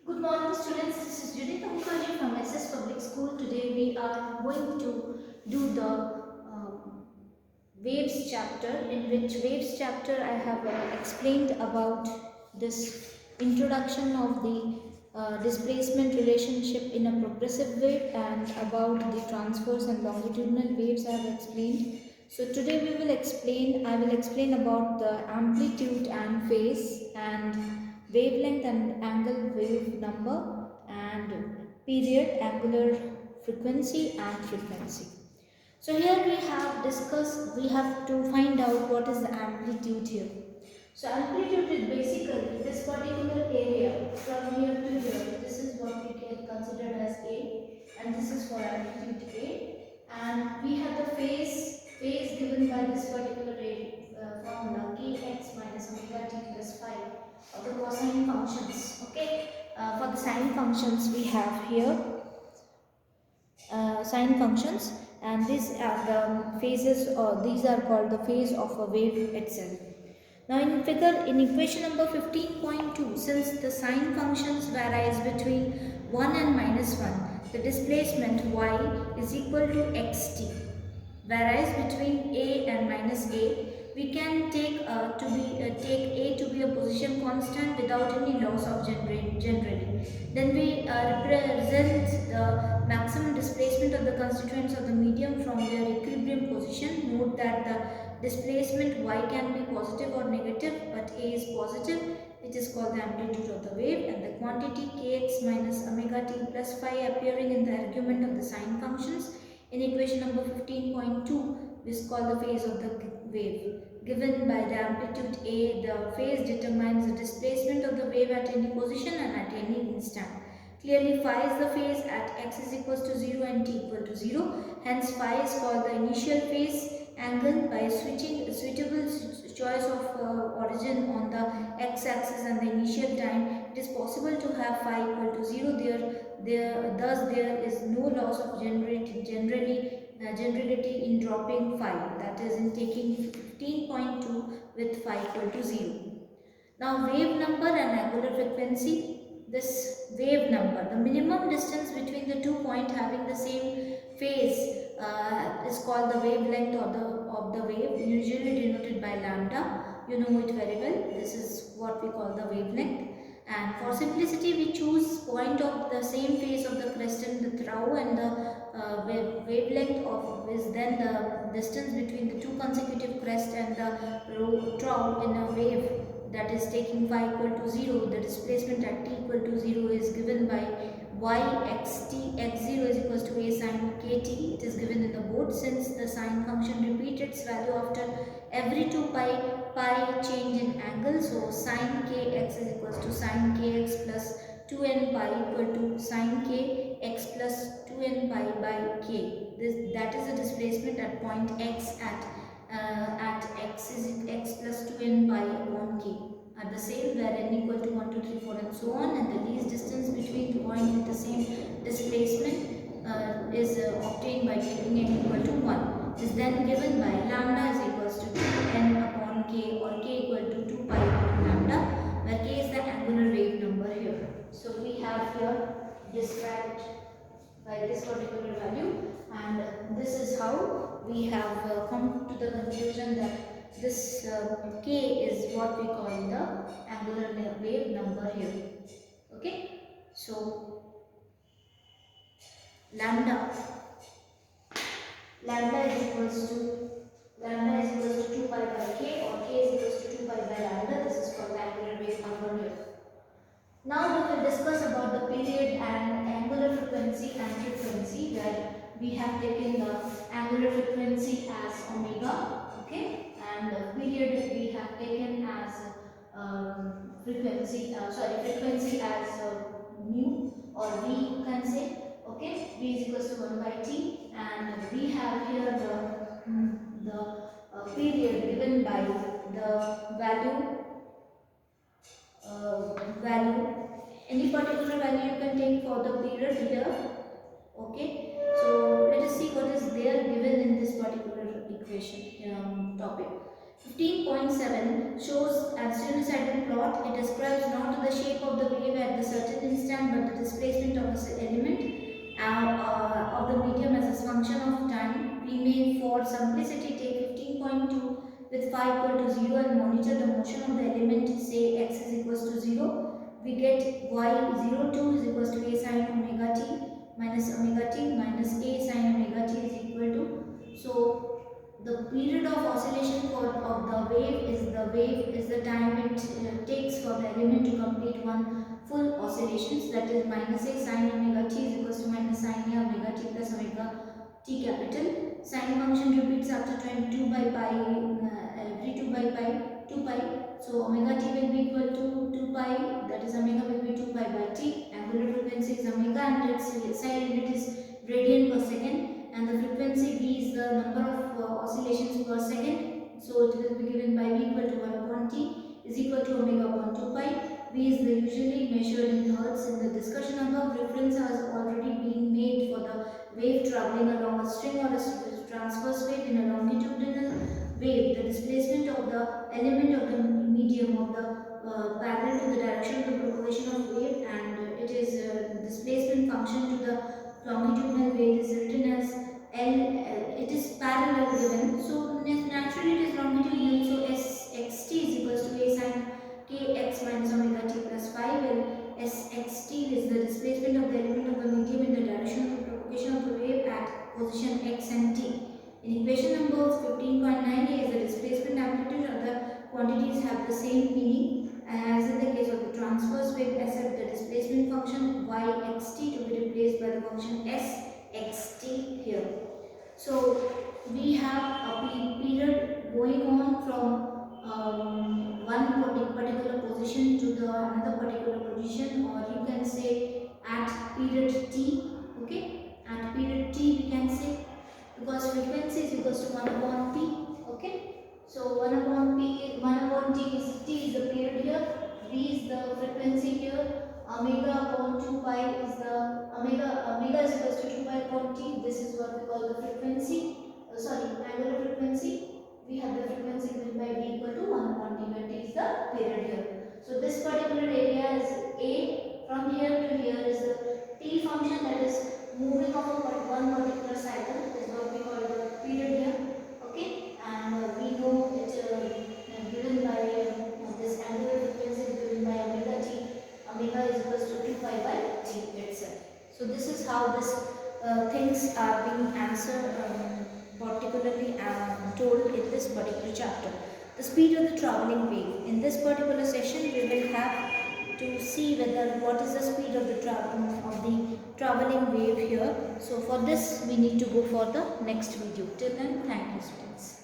Good morning students, this is Judith Mukherjee from SS Public School. Today we are going to do the waves chapter, in which waves chapter I have explained about this introduction of the displacement relationship in a progressive wave and about the transverse and longitudinal waves I have explained. So today I will explain about the amplitude and phase and wavelength and angle wave number and period, angular frequency and frequency. So here we have to find out what is the amplitude here. So amplitude is basically this particular area from here to here. This is what we can consider as A, and this is for amplitude A. And we have the phase given by this particular formula kx minus omega t plus phi of the cosine functions. Okay, for the sine functions we have here sine functions, and these are the phases, or these are called the phase of a wave itself. Now in equation number 15.2, since the sine functions varies between 1 and minus 1, the displacement y is equal to xt varies between a and minus a. We can take take a to be a position constant without any loss of generally. Then we represent the maximum displacement of the constituents of the medium from their equilibrium position. Note that the displacement y can be positive or negative, but a is positive. It is called the amplitude of the wave, and the quantity kx minus omega t plus phi appearing in the argument of the sine functions in equation number 15.2 is called the phase of the wave. Given by the amplitude A, the phase determines the displacement of the wave at any position and at any instant. Clearly, phi is the phase at x is equals to 0 and t equal to 0. Hence, phi is called the initial phase angle. By switching a suitable choice of origin on the x-axis and the initial time, it is possible to have phi equal to 0. Thus there is no loss of generality in dropping phi, that is in taking 15.2 with phi equal to 0. Now wave number and angular frequency. This wave number, the minimum distance between the 2 points having the same phase is called the wavelength of the wave, usually denoted by lambda. You know it very well. This is what we call the wavelength. And for simplicity, we choose point of the same phase of the crescent, the trough, and the wavelength of is then the distance between the two consecutive crests and the trough in a wave that is taking phi equal to 0. The displacement at t equal to 0 is given by y xt. X0 is equals to a sine kt. It is given in the board. Since the sine function repeats its value after every 2 pi change in angle, so sine kx is equals to sine kx plus 2n pi equal to sine kx plus 2n pi by k. That is the displacement at point x at x is x plus 2n pi upon k. At the same, where n equal to 1, 2, 3, 4 and so on, and the least distance between the point with the same displacement is obtained by taking n equal to 1. Is then given by lambda is equals to 2n upon k, or k equal to 2 pi upon lambda, where k is the angular wave number here. So we have here described by this particular value, and this is how we have come to the conclusion that this k is what we call the angular wave number here. Okay, so lambda lambda is equals to 2 pi by k, or k is equals to 2 pi by lambda. This is called the angular wave number here. Now we will discuss about the period and angular frequency and frequency, where we have taken the angular frequency as omega, okay, and the period we have taken as frequency as mu, or v you can say, okay. V is equals to 1 by t, and we have here the period given by the value, any particular value you can take for the period here. Okay, so let us see what is there given in this particular equation topic. 15.7 shows as sinusoidal plot. It describes not the shape of the wave at the certain instant, time, but the displacement of this element of the medium as a function of time. We may for simplicity take 15.2 with phi equal to 0 and monitor the motion of the element, say x is equals to 0. We get y02 is equals to a sine omega t minus a sine omega t is equal to, so the period of oscillation of the wave is the time it takes for the element to complete one full oscillations, that is minus a sine omega t is equals to minus sine a omega t plus omega t capital. Sine function repeats after 22 by pi, every 2 by pi, 2 pi. So omega t will be equal to 2 pi, that is omega will be 2 pi by t. Angular frequency is omega and its SI unit is radian per second, and the frequency v is the number of oscillations per second. So it will be given by v equal to 1 upon t is equal to omega upon 2 pi. V is the usually measured in hertz. In the discussion above, reference has already been made for the wave traveling along a string or a transverse wave. In a longitudinal wave, the displacement of the element of the medium of the parallel to the direction of the propagation of wave, and it is displacement function to the longitudinal wave is written as L. It is parallel given, so naturally it is longitudinal. So xt is equals to a sine kx minus omega t plus phi, where sxt is the displacement of the element of the medium in the direction of the propagation of the wave at position x and t. In equation number 15.9a is the displacement amplitude. Other quantities have the same meaning as in the case of the transverse wave, except the displacement function yxt to be replaced by the function sxt here. So we have a period going on from one particular position to the another particular position, or you can say at period t. Okay, at period t we can say, because frequency is equals to 1 upon p. Okay, so 1 upon t is the period here, v is the frequency here, omega upon 2 pi is the omega is equals to 2 pi upon t. This is what we call the frequency, angular frequency. We have the frequency given by v equal to 1 upon t, where t is the period here. So this particular area is a. From here to here is the t function that is moving of one particular cycle, is what we call the period here. Okay, and we know it given by this angular frequency is given by omega t. Omega is equals to 2 pi by t itself. So this is how this things are being answered, particularly told in this particular chapter. The speed of the traveling wave. In this particular session, we will have to see whether what is the speed of the traveling wave here. So for this, we need to go for the next video. Till then, thank you, students.